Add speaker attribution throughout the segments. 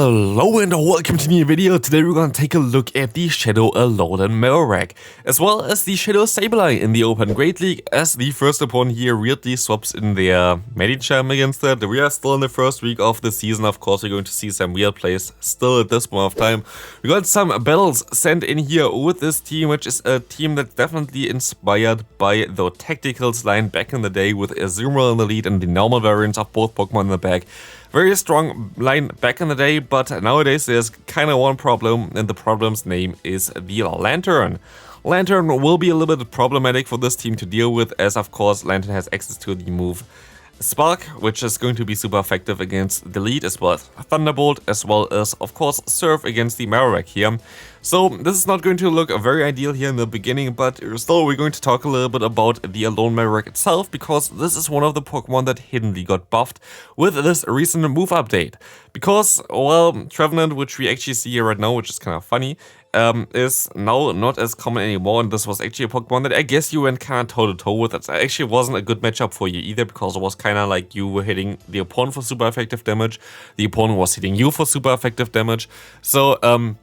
Speaker 1: Hello and welcome to the new video. Today we're going to take a look at the Shadow Alolan Marowak, as well as the Shadow Sableye in the Open Great League, as the first opponent here weirdly swaps in their Medicham against that. We are still in the first week of the season, of course we're going to see some weird plays still at this point of time. We got some battles sent in here with this team, which is a team that's definitely inspired by the Tacticals line back in the day with Azumarill in the lead and the normal variants of both Pokemon in the back. Very strong line back in the day, but nowadays there's kind of one problem, and the problem's name is the Lantern. Lantern will be a little bit problematic for this team to deal with, as of course Lantern has access to the move Spark, which is going to be super effective against the lead, as well as Thunderbolt, as well as of course Surf against the Marowak here. So this is not going to look very ideal here in the beginning, but still we're going to talk a little bit about the Alolan Marowak itself, because this is one of the Pokemon that hiddenly got buffed with this recent move update. Because, well, Prevalence, which we actually see here right now, which is kind of funny, is now not as common anymore, and this was actually a Pokemon that I guess you went kind of toe-to-toe with. It actually wasn't a good matchup for you either, because it was kind of like you were hitting the opponent for super effective damage, the opponent was hitting you for super effective damage. So,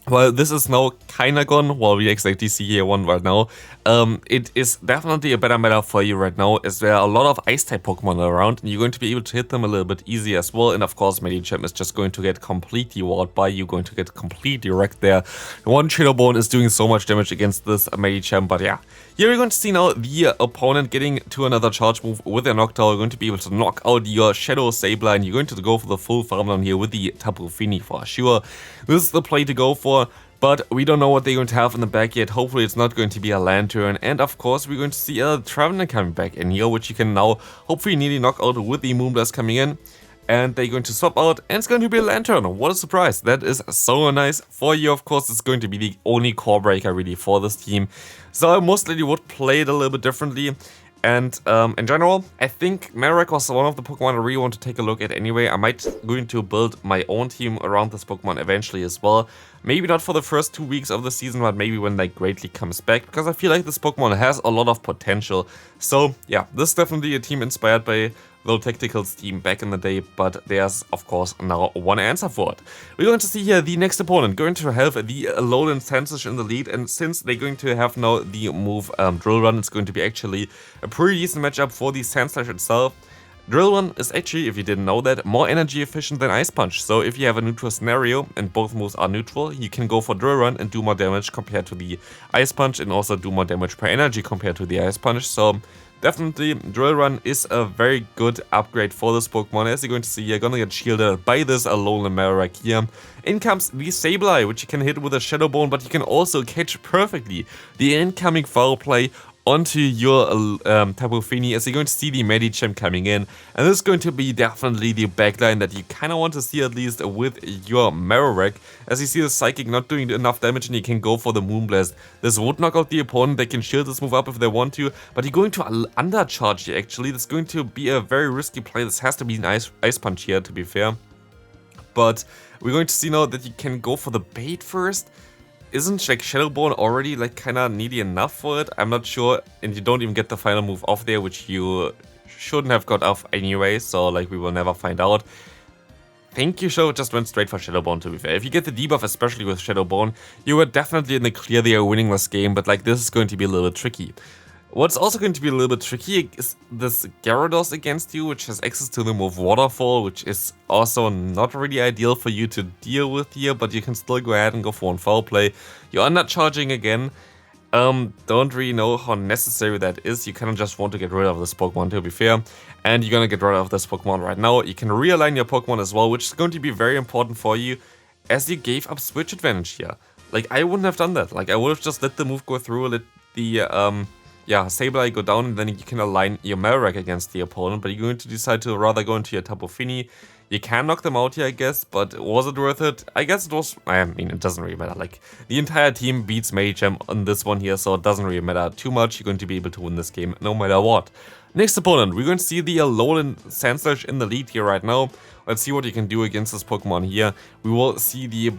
Speaker 1: well, this is now kinda gone. Well, we exactly see here one right now. It is definitely a better meta for you right now, as there are a lot of Ice-type Pokemon around, and you're going to be able to hit them a little bit easier as well. And of course, Medicham is just going to get completely walled by you, going to get completely wrecked there. One Shadow Bone is doing so much damage against this Medicham, but yeah. Here we're going to see now the opponent getting to another charge move with a Noctowl. You're going to be able to knock out your Shadow Sableye, and you're going to go for the full farm down here with the Tapu Fini for sure. This is the play to go for, but we don't know what they're going to have in the back yet. Hopefully it's not going to be a Lantern, and of course we're going to see a Traveler coming back in here, which you can now hopefully nearly knock out with the Moonblast coming in. And they're going to swap out, and it's going to be a Lantern. What a surprise. That is so nice for you. Of course, it's going to be the only core breaker really for this team. So I most likely would play it a little bit differently. And in general, I think Marowak was one of the Pokemon I really want to take a look at anyway. I might going to build my own team around this Pokemon eventually as well. Maybe not for the first 2 weeks of the season, but maybe when like Great League comes back, because I feel like this Pokemon has a lot of potential. So yeah, this is definitely a team inspired by the Tacticals team back in the day, but there's of course now one answer for it. We're going to see here the next opponent going to have the Alolan Sandslash in the lead, and since they're going to have now the move Drill Run, it's going to be actually a pretty decent matchup for the Sandslash itself. Drill Run is actually, if you didn't know that, more energy efficient than Ice Punch. So if you have a neutral scenario and both moves are neutral, you can go for Drill Run and do more damage compared to the Ice Punch, and also do more damage per energy compared to the Ice Punch. So definitely Drill Run is a very good upgrade for this Pokemon. As you're going to see, you're gonna get shielded by this Alolan Marowak here. In comes the Sableye, which you can hit with a Shadow Bone, but you can also catch perfectly the incoming foul play onto your Tapu Fini, as you're going to see the Medicham coming in, and this is going to be definitely the backline that you kind of want to see, at least with your Marowak, as you see the Psychic not doing enough damage and you can go for the Moonblast. This would knock out the opponent. They can shield this move up if they want to, but you're going to undercharge here actually. This is going to be a very risky play. This has to be an Ice Punch here, to be fair, but we're going to see now that you can go for the bait first. Isn't like Shadow Bone already like kinda needy enough for it? I'm not sure, and you don't even get the final move off there, which you shouldn't have got off anyway, so like we will never find out. I think you should have just went straight for Shadow Bone, to be fair. If you get the debuff, especially with Shadow Bone, you were definitely in the clear there winning this game, but like this is going to be a little bit tricky. What's also going to be a little bit tricky is this Gyarados against you, which has access to the move Waterfall, which is also not really ideal for you to deal with here, but you can still go ahead and go for one foul play. You're undercharging again. Don't really know how necessary that is. You kind of just want to get rid of this Pokemon, to be fair. And you're gonna get rid of this Pokemon right now. You can realign your Pokemon as well, which is going to be very important for you, as you gave up switch advantage here. Like, I wouldn't have done that. Like, I would have just let the move go through, let the Sableye go down, and then you can align your Marowak against the opponent, but you're going to decide to rather go into your Tapu Fini. You can knock them out here, I guess, but was it worth it? I guess it was. I mean, it doesn't really matter. Like, the entire team beats Medicham on this one here, so it doesn't really matter too much. You're going to be able to win this game no matter what. Next opponent, we're going to see the Alolan Sandslash in the lead here right now. Let's see what you can do against this Pokemon here. We will see the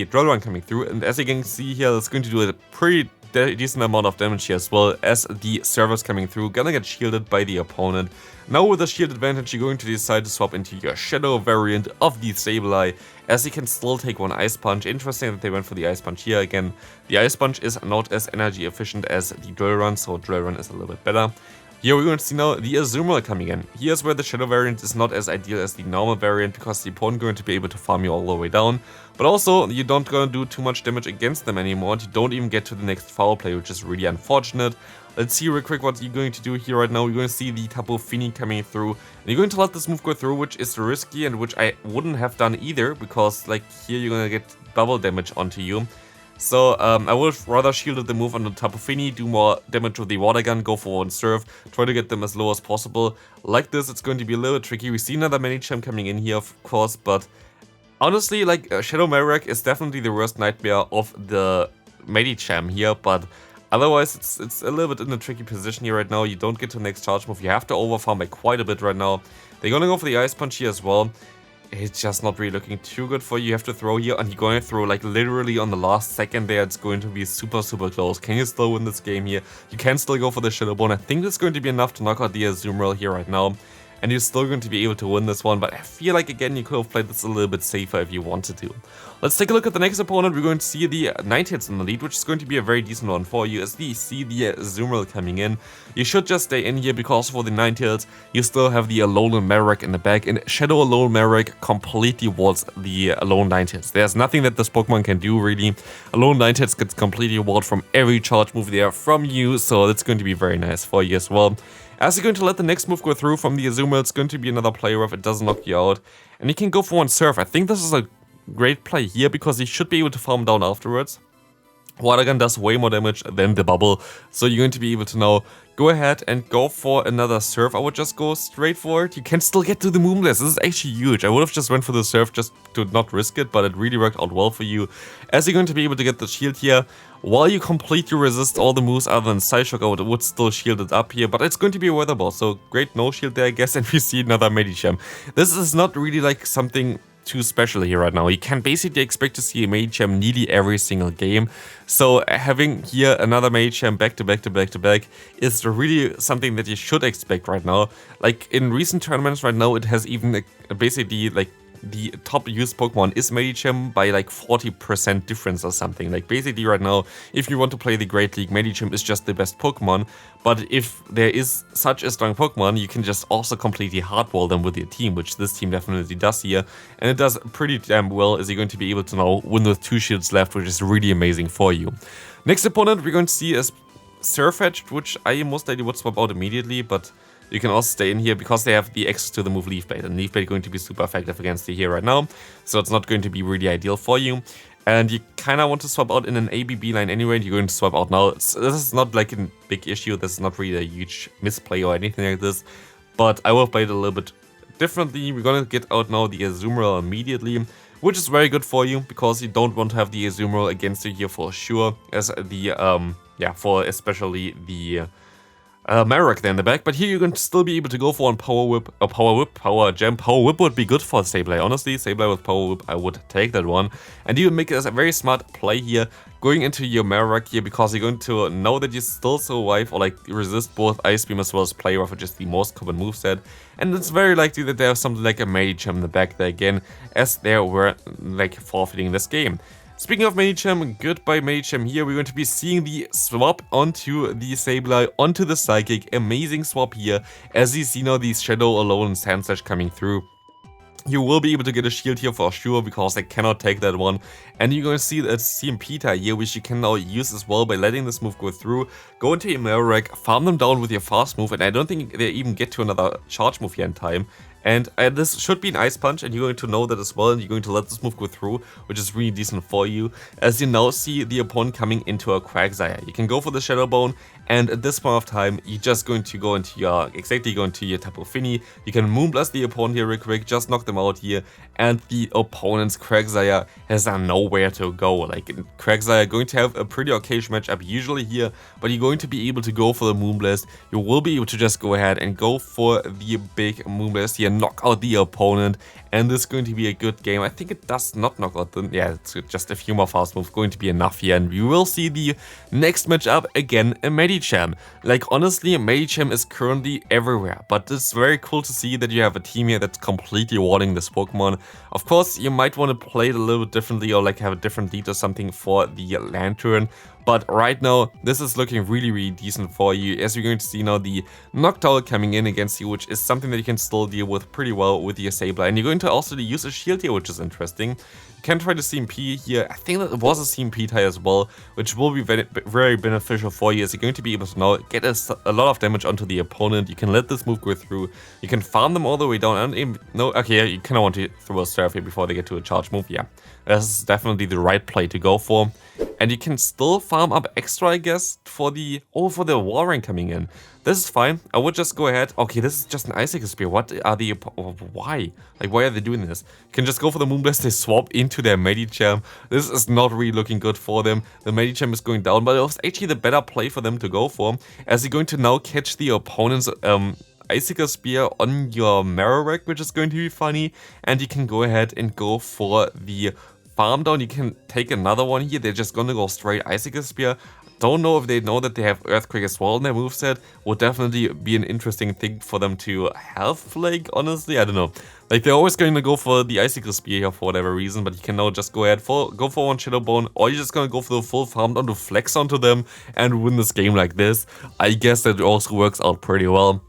Speaker 1: Drill Run coming through, and as you can see here, it's going to do a pretty decent amount of damage here, as well as the servers coming through. Gonna get shielded by the opponent. Now with the shield advantage, you're going to decide to swap into your Shadow variant of the Sableye, as he can still take one Ice Punch. Interesting that they went for the Ice Punch here again. The Ice Punch is not as energy efficient as the Drill Run, so Drill Run is a little bit better. Here we're going to see now the Azumarill coming in. Here's where the Shadow variant is not as ideal as the normal variant, because the opponent is going to be able to farm you all the way down. But also, you don't gonna do too much damage against them anymore, and you don't even get to the next foul play, which is really unfortunate. Let's see real quick what you're going to do here right now. You're going to see the Tapu Fini coming through, and you're going to let this move go through, which is risky and which I wouldn't have done either, because like here you're going to get bubble damage onto you. So I would have rather shielded the move on the Tapu Fini, do more damage with the Water Gun, go for one Surf, try to get them as low as possible. Like this, it's going to be a little tricky. We see another Medicham coming in here, of course, but honestly, like Shadow Marowak is definitely the worst nightmare of the Medicham here, but otherwise it's a little bit in a tricky position here right now. You don't get to the next charge move, you have to overfarm by quite a bit right now. They're gonna go for the Ice Punch here as well. It's just not really looking too good for you. You have to throw here, and you're going to throw like literally on the last second there. It's going to be super close. Can you still win this game here? You can still go for the Shadow Bone. I think that's going to be enough to knock out the Azumarill here right now, and you're still going to be able to win this one, but I feel like again you could have played this a little bit safer if you wanted to. Let's take a look at the next opponent. We're going to see the 9 hits in the lead, which is going to be a very decent one for you. As you see the Azumarill coming in, you should just stay in here, because for the 9 hits you still have the Alolan Marowak in the back, and Shadow Alolan Marowak completely walls the Alolan 9 hits. There's nothing that this Pokemon can do really. Alolan 9 hits gets completely walled from every charge move there from you, so that's going to be very nice for you as well. As you're going to let the next move go through from the Azumarill, it's going to be another play rough. It doesn't knock you out, and you can go for one Surf. I think this is a great play here, because you should be able to farm down afterwards. Water Gun does way more damage than the Bubble, so you're going to be able to now go ahead and go for another Surf. I would just go straight for it. You can still get to the Moonblast. This is actually huge. I would have just went for the Surf just to not risk it, but it really worked out well for you, as you're going to be able to get the shield here. While you completely resist all the moves other than Psyshock, I would still shield it up here, but it's going to be a Weather Ball, so great no shield there, I guess, and we see another Medicham. This is not really like something too special here right now. You can basically expect to see a Medicham nearly every single game, so having here another Medicham back to back is really something that you should expect right now. Like in recent tournaments right now, it has even basically like the top used Pokemon is Medicham by like 40% difference or something. Like basically right now, if you want to play the Great League, Medicham is just the best Pokemon, but if there is such a strong Pokemon, you can just also completely hardwall them with your team, which this team definitely does here, and it does pretty damn well, as you're going to be able to now win with 2 shields left, which is really amazing for you. Next opponent we're going to see is Surfetched, which I most likely would swap out immediately, but you can also stay in here because they have the access to the move Leaf Blade, and Leaf Blade is going to be super effective against you here right now, so it's not going to be really ideal for you. And you kind of want to swap out in an ABB line anyway, and you're going to swap out now. This is not like a big issue, this is not really a huge misplay or anything like this, but I will have played it a little bit differently. We're going to get out now the Azumarill immediately, which is very good for you, because you don't want to have the Azumarill against you here for sure, as the, for especially the Marowak there in the back. But here you're going to still be able to go for one Power Gem. Power Whip would be good for Sableye. Honestly, Sableye with Power Whip, I would take that one. And you make a very smart play here, going into your Marowak here, because you're going to know that you still survive or like resist both Ice Beam as well as Play Rough, which is the most common moveset. And it's very likely that there's something like a Medicham in the back there again, as they were like forfeiting this game. Speaking of Medicham, goodbye Medicham here. We're going to be seeing the swap onto the Sableye, onto the Psychic. Amazing swap here, as you see now these Shadow Alolan Sandslash coming through. You will be able to get a shield here for sure, because they cannot take that one. And you're going to see that CMP tie here, which you can now use as well by letting this move go through. Go into your Marowak, farm them down with your fast move, and I don't think they even get to another charge move here in time. And this should be an Ice Punch, and you're going to know that as well, and you're going to let this move go through, which is really decent for you, as you now see the opponent coming into a Quagsire. You can go for the Shadow Bone, and at this point of time, you're just going to go into your, Tapu Fini. You can Moonblast the opponent here real quick, just knock them out here, and the opponent's Quagsire has nowhere to go. Like, Quagsire going to have a pretty okayish matchup usually here, but you're going to be able to go for the Moonblast. You will be able to just go ahead and go for the big Moonblast here. and knock out the opponent. And this is going to be a good game. I think it does not knock out the... Yeah, it's just a few more fast moves going to be enough here. And we will see the next matchup again, a Medicham. Like, honestly, Medicham is currently everywhere. But it's very cool to see that you have a team here that's completely wanting this Pokemon. Of course, you might want to play it a little bit differently or like have a different lead or something for the Lantern. But right now, this is looking really decent for you, as you're going to see now the Noctowl coming in against you, which is something that you can still deal with pretty well with your Sableye. And you're going to also use a shield here, which is interesting. You can try to CMP here. I think that it was a CMP tie as well, which will be very beneficial for you, as you're going to be able to now get a lot of damage onto the opponent. You can let this move go through. You can farm them all the way down. And even, no, okay, yeah, you kind of want to throw a Surf here before they get to a charge move. Yeah, this is definitely the right play to go for. And you can still farm up extra, I guess, for the wall rank coming in. This is fine. I would just go ahead. Okay, this is just an Icicle Spear. What are the... Why? Like, why are they doing this? You can just go for the Moonblast. They swap into their Medicham. This is not really looking good for them. The Medicham is going down, but it was actually the better play for them to go for, as you're going to now catch the opponent's Icicle Spear on your Marowak, which is going to be funny. And you can go ahead and go for the farm down. You can take another one here. They're just gonna go straight Icicle Spear. Don't know if they know that they have Earthquake as well in their moveset. Would definitely be an interesting thing for them to have, like, honestly, I don't know. Like, they're always going to go for the Icicle Spear here for whatever reason, but you can now just go ahead, go for one Shadow Bone, or you're just gonna go for the full farm down to flex onto them and win this game like this. I guess that also works out pretty well.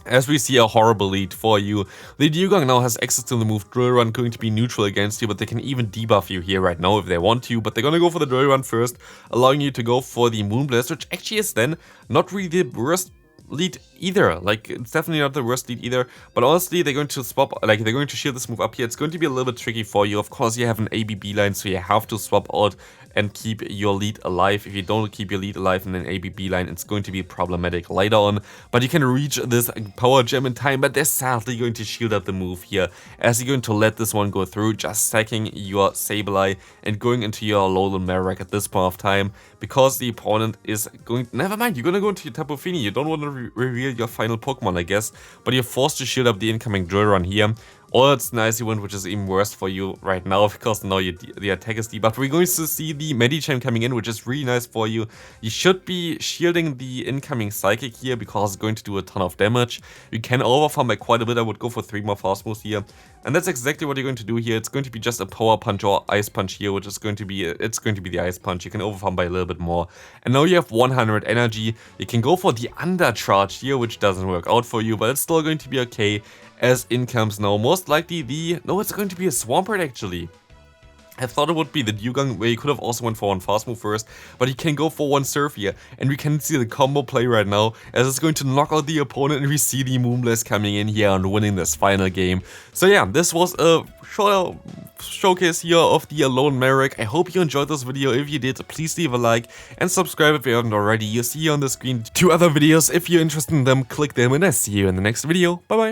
Speaker 1: As we see a horrible lead for you, the Dewgong now has access to the move Drill Run, going to be neutral against you, but they can even debuff you here right now if they want to, but they're gonna go for the Drill Run first, allowing you to go for the Moonblast, which actually is then not really the worst lead either. Like, it's definitely not the worst lead either, but honestly, they're going to swap, like, they're going to shield this move up here. It's going to be a little bit tricky for you. Of course, you have an ABB line, so you have to swap out and keep your lead alive. If you don't keep your lead alive in an ABB line, it's going to be problematic later on, but you can reach this power gem in time. But they're sadly going to shield up the move here, as you're going to let this one go through, just stacking your Sableye and going into your Alolan Marowak at this point of time, because the opponent is going... Never mind, you're going to go into your Tapu Fini. You don't want to reveal your final Pokemon, I guess, but you're forced to shield up the incoming Drill Run here. Or it's an Icy Wind, which is even worse for you right now, because now the attack is debuffed. We're going to see the Medicham coming in, which is really nice for you. You should be shielding the incoming Psychic here, because it's going to do a ton of damage. You can overfarm by quite a bit. I would go for 3 more fast moves here. And that's exactly what you're going to do here. It's going to be just a Power Punch or Ice Punch here, which is going to be... It's going to be the Ice Punch. You can overfarm by a little bit more. And now you have 100 energy. You can go for the Undercharge here, which doesn't work out for you, but it's still going to be okay. As in comes now most likely the... No, it's going to be a Swampert actually. I thought it would be the Dewgong, where you could have also went for one fast move first, but you can go for one Surf here, and we can see the combo play right now, as it's going to knock out the opponent, and we see the Moonblast coming in here and winning this final game. So yeah, this was a short showcase here of the Alolan Marowak. I hope you enjoyed this video. If you did, please leave a like and subscribe if you haven't already. You see on the screen 2 other videos. If you're interested in them, click them, and I see you in the next video. Bye bye.